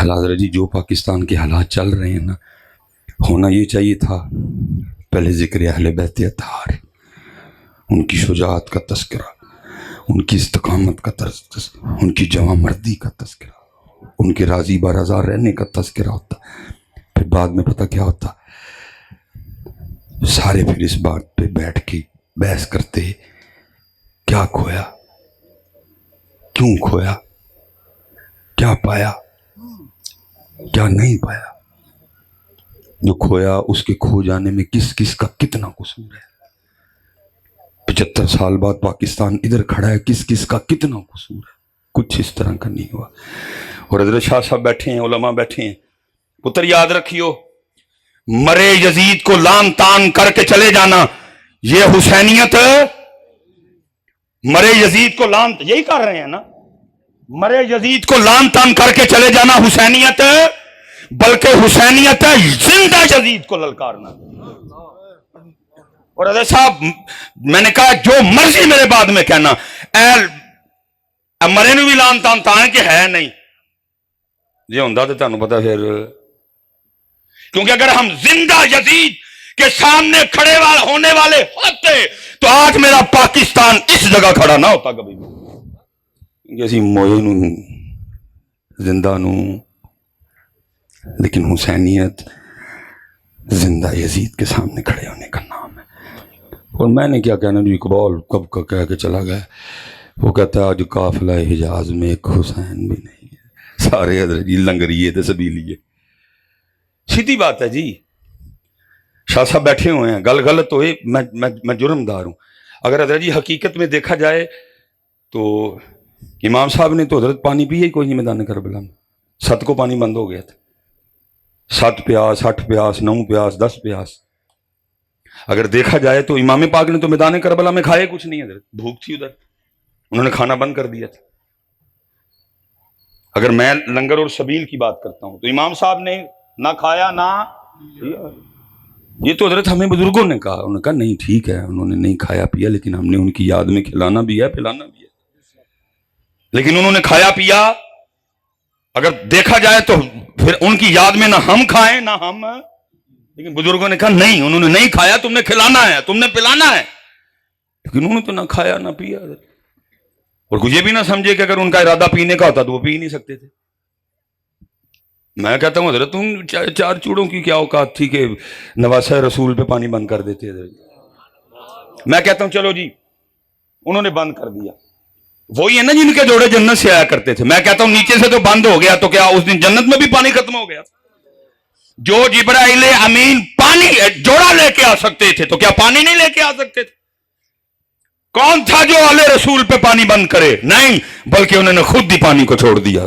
حضرت جی جو پاکستان کے حالات چل رہے ہیں نا، ہونا یہ چاہیے تھا پہلے ذکر اہل بیت اطہار، ان کی شجاعت کا تذکرہ، ان کی استقامت کا تذکرہ، ان کی جوان مردی کا تذکرہ، ان کے راضی برضا رہنے کا تذکرہ ہوتا۔ پھر بعد میں پتہ کیا ہوتا، سارے پھر اس بات پہ بیٹھ کے بحث کرتے، کیا کھویا، کیوں کھویا، کیا پایا، کیا نہیں پایا، جو کھویا اس کے کھو جانے میں کس کس کا کتنا قصور ہے، 75 سال بعد پاکستان ادھر کھڑا ہے، کس کس کا کتنا قصور ہے، کچھ اس طرح کا نہیں ہوا۔ اور حضرت شاہ صاحب بیٹھے ہیں، علماء بیٹھے ہیں، پتر یاد رکھیو، مرے یزید کو لان تان کر کے چلے جانا یہ حسینیت، مرے یزید کو لان، یہی کر رہے ہیں نا، مرے یزید کو لان تان کر کے چلے جانا حسینیت، بلکہ حسینیت ہے زندہ یزید کو للکارنا۔ اور حضرت صاحب میں نے کہا جو مرضی میرے بعد میں کہنا، مرے نو بھی لان تان تاں کہ ہے نہیں یہ ہوندہ تو تانوں پتہ پھر، کیونکہ اگر ہم زندہ یزید کے سامنے کھڑے ہونے والے ہوتے تو آج میرا پاکستان اس جگہ کھڑا نہ ہوتا کبھی بھی، اسی موئے نو زندہ نو، لیکن حسینیت زندہ یزید کے سامنے کھڑے ہونے کا نام ہے۔ اور میں نے کیا کہنا، جو اقبال کب کا کہہ کے چلا گیا، وہ کہتا ہے آج قافلہ حجاز میں ایک حسین بھی نہیں ہے، سارے حضرت جی لنگریے تھے سبیلیے، سیدھی بات ہے جی۔ شاہ صاحب بیٹھے ہوئے ہیں، گل غلط ہوئے، میں جرم دار ہوں۔ اگر حضرت جی حقیقت میں دیکھا جائے تو امام صاحب نے تو حضرت پانی پیے ہی کوئی نہیں میدان کربلا میں، 7 کو پانی بند ہو گیا تھا، 7 پیاس 8 پیاس 9 پیاس 10 پیاس۔ اگر دیکھا جائے تو امام پاک نے تو میدان کربلا میں کھائے کچھ نہیں، حضرت بھوک تھی ادھر، انہوں نے کھانا بند کر دیا تھا۔ اگر میں لنگر اور سبیل کی بات کرتا ہوں تو امام صاحب نے نہ کھایا نہ، یہ تو حضرت ہمیں بزرگوں نے کہا، انہوں نے کہا نہیں ٹھیک ہے انہوں نے نہیں کھایا پیا، لیکن ہم نے ان کی یاد میں کھلانا بھی ہے پلانا بھی ہے، لیکن انہوں نے کھایا پیا۔ اگر دیکھا جائے تو پھر ان کی یاد میں نہ ہم کھائیں نہ ہم، لیکن بزرگوں نے کہا نہیں انہوں نے نہیں کھایا، تم نے کھلانا ہے، تم نے پلانا ہے، لیکن انہوں نے تو نہ کھایا نہ پیا۔ اور کوئی یہ بھی نہ سمجھے کہ اگر ان کا ارادہ پینے کا ہوتا تو وہ پی نہیں سکتے تھے۔ میں کہتا ہوں حضرت تم 4 چوڑوں کی کیا اوقات تھی کہ نواسہ رسول پہ پانی بند کر دیتے تھے؟ میں کہتا ہوں چلو جی انہوں نے بند کر دیا، وہی ہے نا جن کے جوڑے جنت سے آیا کرتے تھے، میں کہتا ہوں نیچے سے تو بند ہو گیا تو کیا اس دن جنت میں بھی پانی ختم ہو گیا؟ جو جبرائیل امین پانی جوڑا لے کے آ سکتے تھے تو کیا پانی نہیں لے کے آ سکتے تھے؟ کون تھا جو آل رسول پہ پانی بند کرے؟ نہیں، بلکہ انہوں نے خود ہی پانی کو چھوڑ دیا۔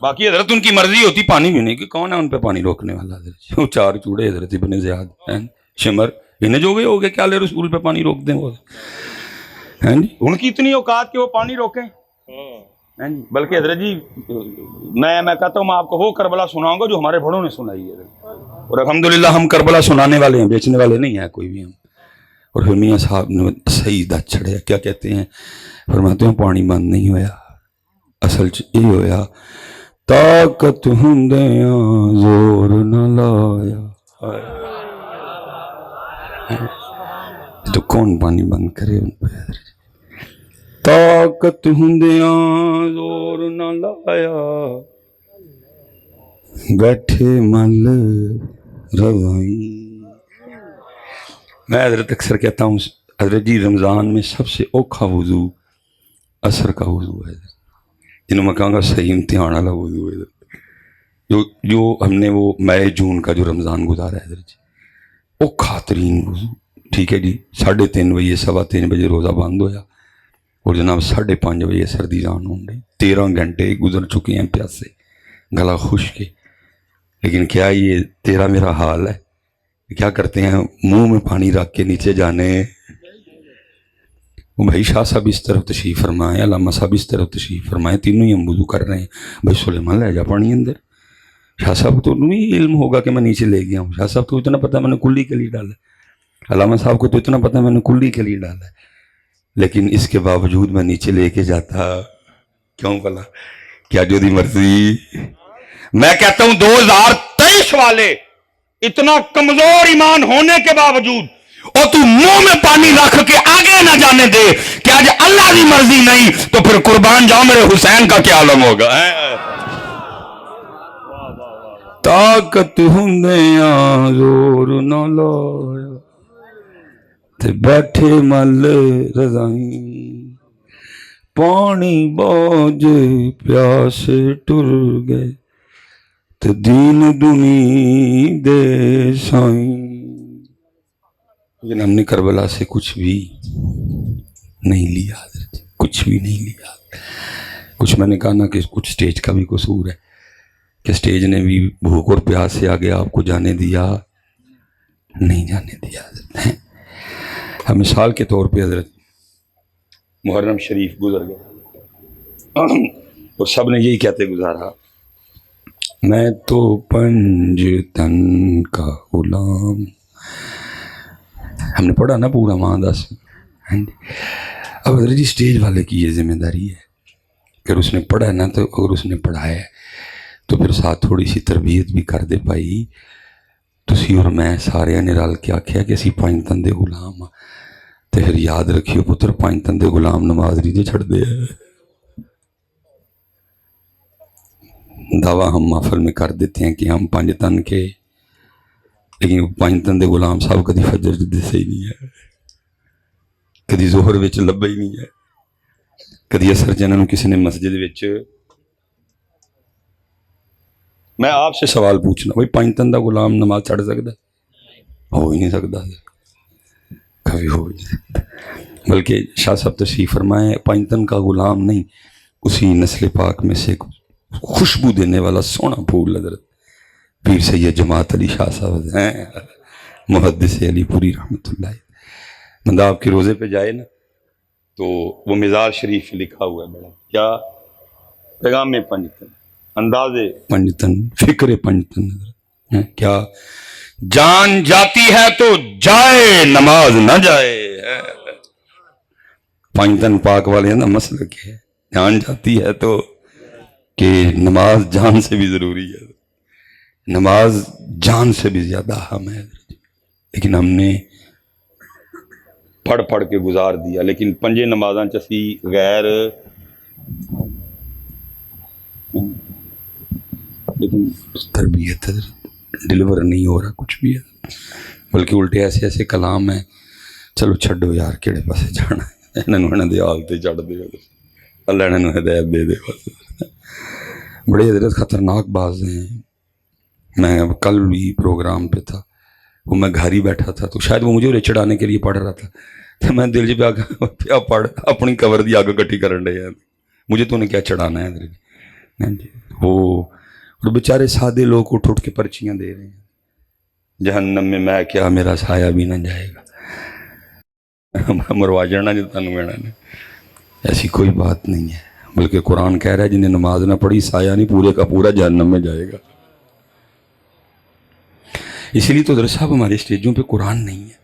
باقی حضرت ان کی مرضی ہوتی پانی بھی نہیں، کہ کون ہے ان پہ پانی روکنے والا؟ حضرت وہ 4 چوڑے حضرت ابن زیاد ہیں شمر، انہیں جو گئے ہو گئے کہ آل رسول پہ پانی روک دیں، وہ ان کی اتنی اوقات کہ وہ پانی روکیں؟ بلکہ حضرت جی میں کہتا ہوں میں آپ کو وہ کربلا سناؤں گا جو ہمارے بڑوں نے سنائی ہے، اور الحمدللہ ہم کربلا سنانے والے ہیں، بیچنے والے نہیں ہیں کوئی بھی ہم۔ اور پھر میاں صاحب نے صحیح دت چھڑے، کیا کہتے ہیں، فرماتے ہیں پانی بند نہیں ہویا، اصل یہ ہویا طاقت ہندیاں زور نہ لایا، تو کون پانی بند کرے ان پہ؟ طاقت ہندیاں زور نہ لایا، بیٹھے مل روائی۔ میں حضرت اکثر کہتا ہوں حضرت جی رمضان میں سب سے اوکھا وضو عصر کا وضو ہے، جنہوں میں کہوں گا صحیح امتحان والا وضو ہے، جو ہم نے وہ مئی جون کا جو رمضان گزارا ہے حضرت جی، اوکھا ترین وضو، ٹھیک ہے جی، 3:30 بجے 3:15 بجے روزہ بند ہویا اور جناب 5:30 بجے سردی جان ہوں گئی، 13 گھنٹے گزر چکے ہیں پیاسے، گلا خشک، لیکن کیا یہ تیرا میرا حال ہے؟ کیا کرتے ہیں منہ میں پانی رکھ کے نیچے جانے؟ بھائی شاہ صاحب اس طرف تشریف فرمائیں، علامہ صاحب اس طرف تشریف فرمائیں، تینوں ہی ہم وضو کر رہے ہیں، بھائی سلیمان لے جا پانی اندر۔ شاہ صاحب تو نہیں علم ہوگا کہ میں نیچے لے گیا ہوں، شاہ صاحب تو اتنا پتہ میں نے کلی کے لیے ڈالا ہے، علامہ صاحب کو تو اتنا پتہ میں نے کلی کے لیے ڈالا ہے، لیکن اس کے باوجود میں نیچے لے کے جاتا کیوں بلا؟ کیا جو دی مرضی. میں کہتا ہوں 2023 والے اتنا کمزور ایمان ہونے کے باوجود اور تو منہ میں پانی رکھ کے آگے نہ جانے دے کہ آج اللہ کی مرضی نہیں تو پھر قربان جاؤ میرے حسین کا کیا عالم ہوگا. طاقت ہندیاں زور نہ لایا تے بیٹھے مل رضائیں پانی باج پیاسے ٹر گئے تے دین دنی دے سائیں. لیکن ہم نے کربلا سے کچھ بھی نہیں لیا حضرت، کچھ بھی نہیں لیا. کچھ میں نے کہا نا کہ کچھ سٹیج کا بھی قصور ہے کہ سٹیج نے بھی بھوک اور پیاس سے آگے آپ کو جانے دیا نہیں جانے دیا حضرت. مثال کے طور پہ حضرت محرم شریف گزر گیا اور سب نے یہی کہتے گزارا میں تو پنج تن کا غلام. ہم نے پڑھا نا پورا ماہ 10. اب حضرت جی سٹیج والے کی یہ ذمہ داری ہے کہ اگر اس نے پڑھا ہے نا تو اگر اس نے پڑھایا ہے تو پھر ساتھ تھوڑی سی تربیت بھی کر دے پائی. تسی اور میں سارے نے رل کے آکھیا کہ اسی 5 تن دے غلام تے پھر یاد رکھیو پتر 5 تن دے غلام نماز نہیں چھڑ دے. دعویٰ ہم محفل میں کر دیتے ہیں کہ ہم 5 تن کے، لیکن 5 تن دے غلام صاحب کدی فجر دسے ہی نہیں ہے، کدی ظہر وچ لبا ہی نہیں ہے، کدی اثر جنہوں کسی نے مسجد وچ. میں آپ سے سوال پوچھنا بھائی 5 تن دا غلام نماز چھڑ سکتا ہے؟ ہو ہی نہیں سکتا، کبھی ہو ہی نہیں سکتا. بلکہ شاہ صاحب تشریف فرمائے 5 تن کا غلام نہیں، اسی نسل پاک میں سے خوشبو دینے والا سونا پھول حضرت پیر سید جماعت علی شاہ صاحب ہیں محدث علی پوری رحمۃ اللہ. بندہ آپ کے روزے پہ جائے نا تو وہ مزار شریف لکھا ہوا ہے بڑا کیا پیغام 5 تن، اندازے 5 تن، فکر 5 تن. کیا جان جاتی ہے تو جائے نماز نہ جائے. 5 تن پاک والے نا مسئلہ کیا ہے، جان جاتی ہے تو کہ نماز جان سے بھی ضروری ہے، نماز جان سے بھی زیادہ اہم ہے. لیکن ہم نے پڑھ پڑھ کے گزار دیا. لیکن 5 نمازاں چسی غیر لیکن تربیت ڈلیور نہیں ہو رہا کچھ بھی ہے، بلکہ الٹے ایسے ایسے کلام ہیں چلو چھڈو یار کہڑے پاسے جانا ہے، انہوں نے دیال تے چڑھ دے اللہ انہوں نے ہدایت دے دے. بڑے حضرت خطرناک باز ہیں. میں کل بھی پروگرام پہ تھا، وہ میں گھر ہی بیٹھا تھا تو شاید وہ مجھے چڑھانے کے لیے پڑھ رہا تھا تو میں دل جی پہ پڑھ اپنی قبر دی آگ کٹھی کرن ڈے ہیں، مجھے تو انہیں کیا چڑھانا ہے. وہ بیچارے سادے لوگ اٹھ اٹھ کے پرچیاں دے رہے ہیں جہنم میں کیا میرا سایہ بھی نہ جائے گا مروا جانا جو تنوں میرا نے. ایسی کوئی بات نہیں ہے، بلکہ قرآن کہہ رہا ہے جنہیں نماز نہ پڑھی سایہ نہیں پورے کا پورا جہنم میں جائے گا. اسی لیے تو در صاحب ہمارے اسٹیجوں پہ قرآن نہیں ہے،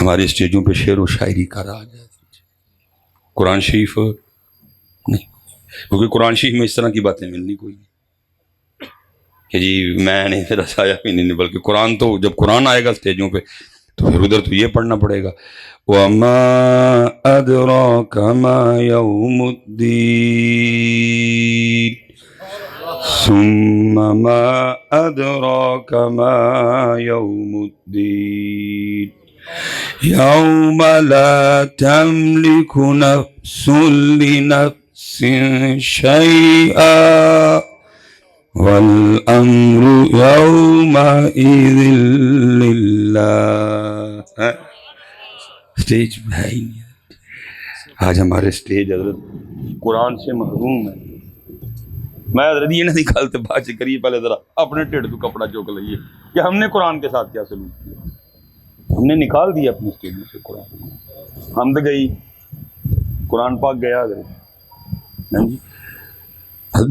ہمارے اسٹیجوں پہ شعر و شاعری کا راج ہے، قرآن شریف نہیں. کیونکہ قرآن شریف میں اس طرح کی باتیں ملنی کوئی نہیں کہ جی میں نہیں میرا سایہ بھی نہیں، بلکہ قرآن تو جب قرآن آئے گا اسٹیجوں پہ تو پھر ادھر تو یہ پڑھنا پڑے گا وَمَا أَدْرَاكَ مَا يَوْمُ الدِّينِ ثُمَّ مَا أَدْرَاكَ مَا يَوْمُ الدِّينِ يَوْمَ لَا تَمْلِكُ نَفْسٌ لِنَفْسٍ شَيْئًا وَالْأَمْرُ يَوْمَئِذٍ لِلَّهِ. اسٹیج ہے ہی نہیں. آج ہمارے اسٹیج حضرت قرآن سے محروم ہے. میں حضرت یہ نہیں نکالتے بات کریے پہلے ذرا اپنے ٹھڈ تو کپڑا چوک لئیے کہ ہم نے قرآن کے ساتھ کیا سلوک کیا. ہم نے نکال دیا اپنی اسٹیج میں سے قرآن. حمد گئی، قرآن پاک گیا حضرت.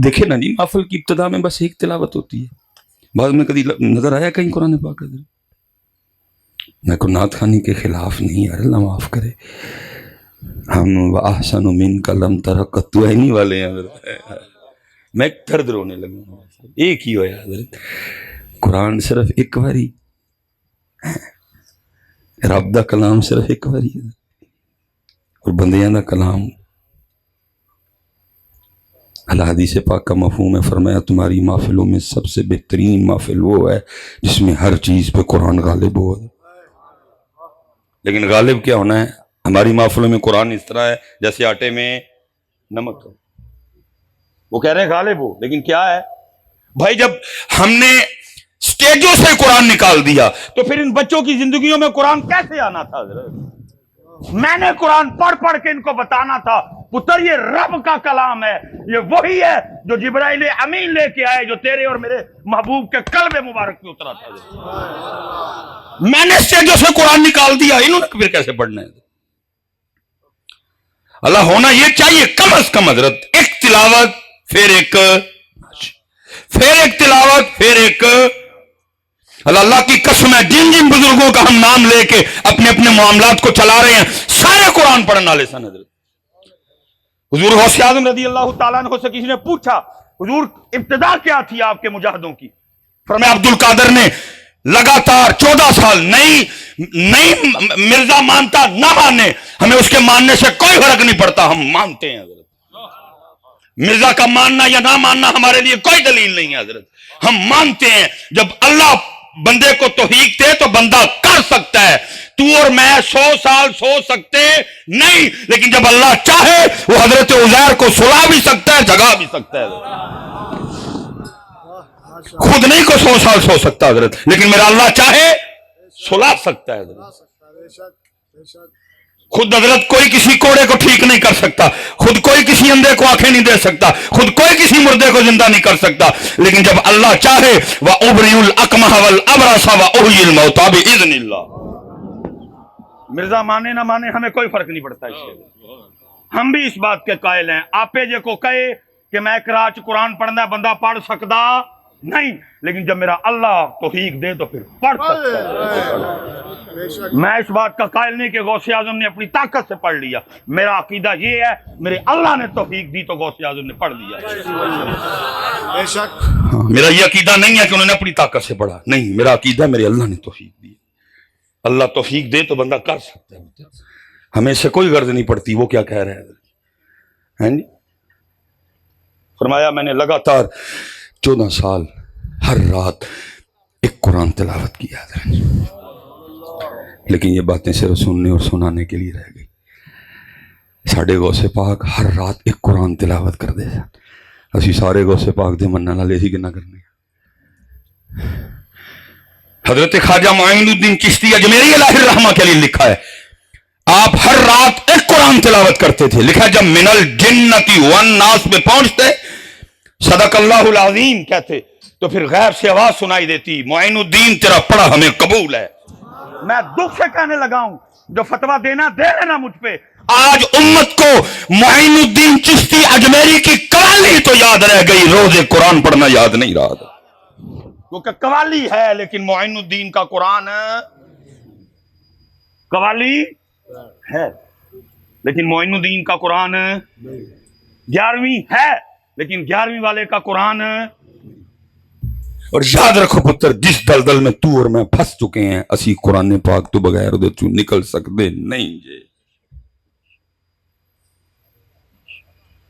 دیکھیں نا جی محفل کی ابتدا میں بس ایک تلاوت ہوتی ہے، بعد میں کبھی نظر آیا کہیں قرآن پاک حضرت؟ میں کو نعت خوانی کے خلاف نہیں، یار اللہ معاف کرے، ہم احسن منک لم تر قطعینی والے ہیں حضرت. میں درد رونے لگا. ایک ہی ہویا حضرت, قرآن صرف ایک باری, رب دا کلام صرف ایک باری ہے, اور بندیاں دا کلام. اللہ حدیث پاک کا مفہوم ہے, فرمایا تمہاری محفلوں میں سب سے بہترین محفل وہ ہے جس میں ہر چیز پہ قرآن غالب ہو. لیکن غالب کیا ہونا ہے؟ ہماری محفلوں میں قرآن اس طرح ہے جیسے آٹے میں نمک ہو. وہ کہہ رہے ہیں غالب ہو, لیکن کیا ہے بھائی؟ جب ہم نے سٹیجوں سے قرآن نکال دیا تو پھر ان بچوں کی زندگیوں میں قرآن کیسے آنا تھا حضرت؟ میں نے قرآن پڑھ پڑھ کے ان کو بتانا تھا پتر یہ رب کا کلام ہے, یہ وہی ہے جو جبرائیل امین لے کے آئے, جو تیرے اور میرے محبوب کے قلب مبارک پہ اترا تھا. میں نے سٹیجوں سے قرآن نکال دیا, انہوں نے پھر کیسے پڑھنا ہے؟ اللہ ہونا یہ چاہیے کم از کم حضرت, ایک تلاوت پھر ایک تلاوت پھر ایک. اللہ کی قسم ہے, جن جن بزرگوں کا ہم نام لے کے اپنے اپنے معاملات کو چلا رہے ہیں سارے قرآن پڑھنے والے سن. حضرت حضور غوث اعظم رضی اللہ تعالیٰ عنہ سے کسی نے پوچھا حضور ابتدا کیا تھی آپ کے مجاہدوں کی؟ فرمایا عبد القادر نے لگاتار 14 سال نہیں مرزا مانتا نہ مانے, ہمیں اس کے ماننے سے کوئی فرق نہیں پڑتا, ہم مانتے ہیں حضرت. مرزا کا ماننا یا نہ ماننا ہمارے لیے کوئی دلیل نہیں ہے حضرت, ہم مانتے ہیں جب اللہ بندے کو توفیق دے تو بندہ کر سکتا ہے. تو اور میں 100 سال سو سکتے نہیں, لیکن جب اللہ چاہے وہ حضرت عزیر کو سلا بھی سکتا ہے, جگا بھی سکتا ہے. خود نہیں کو 100 سال سو سکتا حضرت, لیکن میرا اللہ چاہے سلا سکتا ہے حضرت. خود حضرت کوئی کسی کوڑے کو ٹھیک نہیں کر سکتا, خود کوئی کسی اندھے کو آنکھیں نہیں دے سکتا, خود کوئی کسی مردے کو زندہ نہیں کر سکتا, لیکن جب اللہ چاہے وَأُبْرِئُ الْأَكْمَحَ وَالْأَبْرَصَ وَأُحْيِي الْمَوْتَىٰ بِإِذْنِ اللَّهِ. مرزا مانے نہ مانے ہمیں کوئی فرق نہیں پڑتا اس سے. ہم بھی اس بات کے قائل ہیں, آپے جے کو کہے کہ میں کراچ قرآن پڑھنا بندہ پڑھ سکتا نہیں, لیکن جب میرا اللہ توفیق دے تو پھر پڑھ سکتا ہے. میں اس بات کا قائل نہیں کہ غوث اعظم نے اپنی طاقت سے پڑھ لیا, میرا عقیدہ یہ ہے میرے اللہ نے توفیق دی تو غوث اعظم نے پڑھ لیا. میرا یہ عقیدہ نہیں ہے کہ انہوں نے اپنی طاقت سے پڑھا, نہیں, میرا عقیدہ میرے اللہ نے توفیق دی. اللہ توفیق دے تو بندہ کر سکتا ہے, ہمیں سے کوئی غرض نہیں پڑتی وہ کیا کہہ رہے ہیں. فرمایا میں نے لگاتار 14 سال ہر رات ایک قرآن تلاوت کیا تھا, لیکن یہ باتیں صرف سننے اور سنانے کے لیے رہ گئی. ساڑھے غوث پاک ہر رات ایک قرآن تلاوت کر دے, اسی سارے غوث پاک دے مننا لے سی کہ نہ کرنے. حضرت خواجہ معین الدین چشتی اجمیری الہ الرحمہ کے لیے لکھا ہے آپ ہر رات ایک قرآن تلاوت کرتے تھے. لکھا جب من الجنتی والناس میں پہنچتے صدق اللہ العظیم کہتے تو پھر غیب سے آواز سنائی دیتی, معین الدین تیرا پڑھا ہمیں قبول ہے. میں دکھ سے کہنے لگا ہوں جو فتویٰ دینا دے لینا مجھ پہ. آج امت کو معین الدین چشتی اجمیری کی قوالی تو یاد رہ گئی, روز قرآن پڑھنا یاد نہیں رہا تھا. کیونکہ قوالی ہے لیکن معین الدین کا قرآن قوالی ہے لیکن معین الدین کا قرآن 11ویں ہے لیکن 11ویں والے کا قرآن. اور یاد رکھو پتر, جس دلدل میں تو اور میں پھنس چکے ہیں اسی قرآن پاک تو بغیر دے تو نکل سکتے نہیں جے.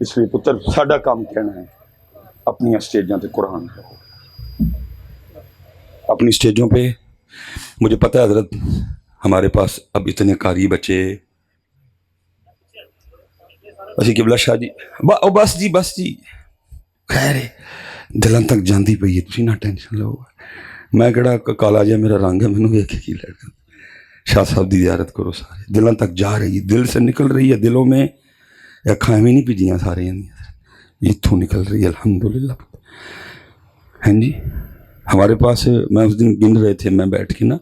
اس لیے پتر ساڈا کام کہنا ہے اپنی اسٹیجوں پہ قرآن کرو, اپنی اسٹیجوں پہ. مجھے پتہ ہے حضرت ہمارے پاس اب اتنے قاری بچے, اسی قبلہ شاہ جی بس جی خیر دلوں تک جاندی پئی ہے, تسی نہ ٹینشن لو. میں کہڑا کالا جا میرا رنگ ہے, مینوں ویکھ کے کی لگدا. شاہ صاحب دی زیارت کرو, سارے دلوں تک جا رہی ہے, دل سے نکل رہی ہے, دلوں میں اکھاں میں نہیں پجیاں سارے اتھوں نکل رہی ہے الحمدللہ. ہاں جی ہمارے پاس میں اس دن گن رہے تھے, میں بیٹھ کے نا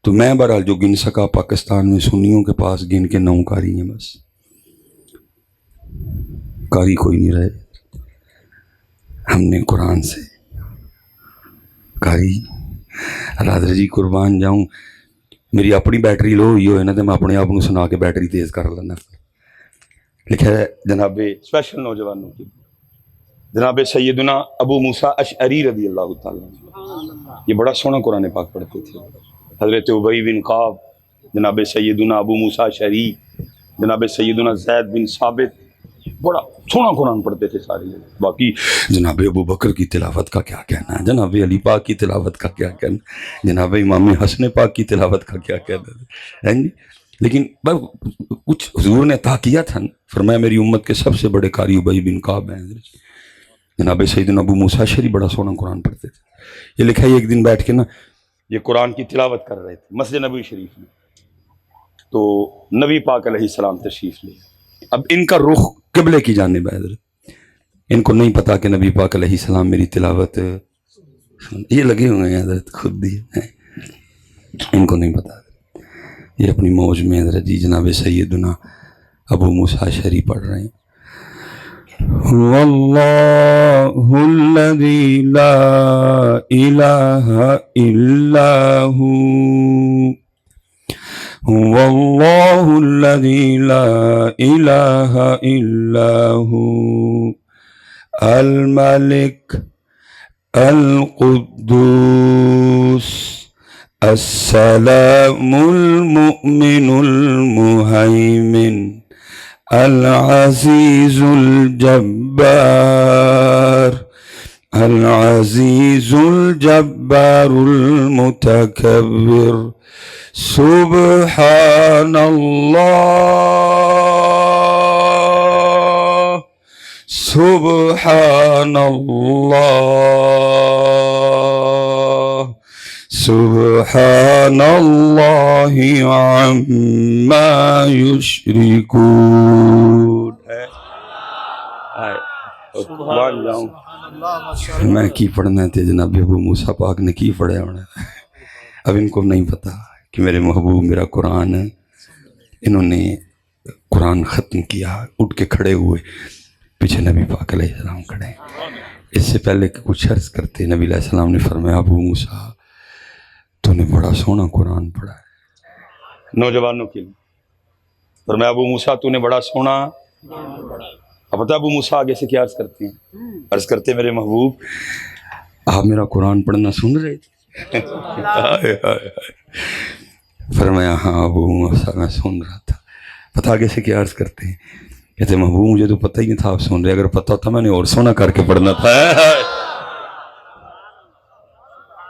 تو میں بہرحال جو گن سکا پاکستان میں سنیوں کے پاس گن کے 9 قاری ہیں, بس قاری کوئی نہیں رہے. ہم نے قرآن سے قاری اللہ حضرت جی قربان جاؤں, میری اپنی بیٹری لو ہوئی ہوئے نا تو میں اپنے آپ کو سنا کے بیٹری تیز کر لینا. لکھا ہے جناب اسپیشل نوجوانوں کی جناب سیدنا ابو موسیٰ اشعری رضی اللہ تعالیٰ، یہ بڑا سونا قرآن پاک پڑھتے تھے. حضرت ابی بن کعب، جناب سیدنا ابو موسیٰ اشعری، جناب سیدنا زید بن ثابت، بڑا سونا قرآن پڑھتے تھے سارے. باقی جناب ابو بکر کی تلاوت کا کیا کہنا ہے، جناب علی پاک کی تلاوت کا کیا کہنا، جناب امام حسن پاک کی تلاوت کا کیا کہنا ہے جی. لیکن کچھ حضور نے عطا کیا تھا نا، فرمایا میری امت کے سب سے بڑے قاری ابی بن کعب ہیں. جناب سیدنا ابو موسیٰ اشعری بڑا سونا قرآن پڑھتے تھے. یہ لکھا ہے ایک دن بیٹھ کے نا یہ قرآن کی تلاوت کر رہے تھے مسجد نبوی شریف میں، تو نبی پاک علیہ السلام تشریف لے. اب ان کا رخ قبلے کی جانب ہے حضرت، ان کو نہیں پتا کہ نبی پاک علیہ السلام میری تلاوت یہ لگے ہوئے ہیں حضرت خود بھی، ان کو نہیں پتا، یہ اپنی موج میں حضرت جی جناب سیدنا ابو موسیٰ اشعری پڑھ رہے ہیں. واللہ الذی لا الہ الا ہو، واللہ الذی لا الہ الا ہو، الملک القدوس السلام المؤمن المہیمن العزیز الجبار، العزیز الجبار المتکبر، سبحان اللہ، سبحان اللہ، سبحان اللہ عما یشرکون. میں کی پڑھنا تھے جناب ابو موسیٰ پاک نے کی پڑھا ہونا. اب ان کو نہیں پتا کہ میرے محبوب میرا قرآن، انہوں نے قرآن ختم کیا، اٹھ کے کھڑے ہوئے، پیچھے نبی پاک علیہ السلام کھڑے. اس سے پہلے کہ کچھ عرض کرتے نبی علیہ السلام نے فرمایا ابو موسیٰ تو نے بڑا سونا قرآن پڑھا ہے. نوجوانوں کے لیے فرمایا ابو موسیٰ تو نے بڑا سونا. اب پتہ ابو موسیٰ آگے سے کیا عرض کرتے ہیں، عرض کرتے میرے محبوب آپ میرا قرآن پڑھنا سن رہے تھے؟ فرمایا ہاں ابو موسیٰ میں سن رہا تھا. پتہ آگے سے کیا عرض کرتے ہیں، کہتے محبوب مجھے تو پتہ ہی نہیں تھا آپ سن رہے، اگر پتہ ہوتا میں نے اور سونا کر کے پڑھنا تھا.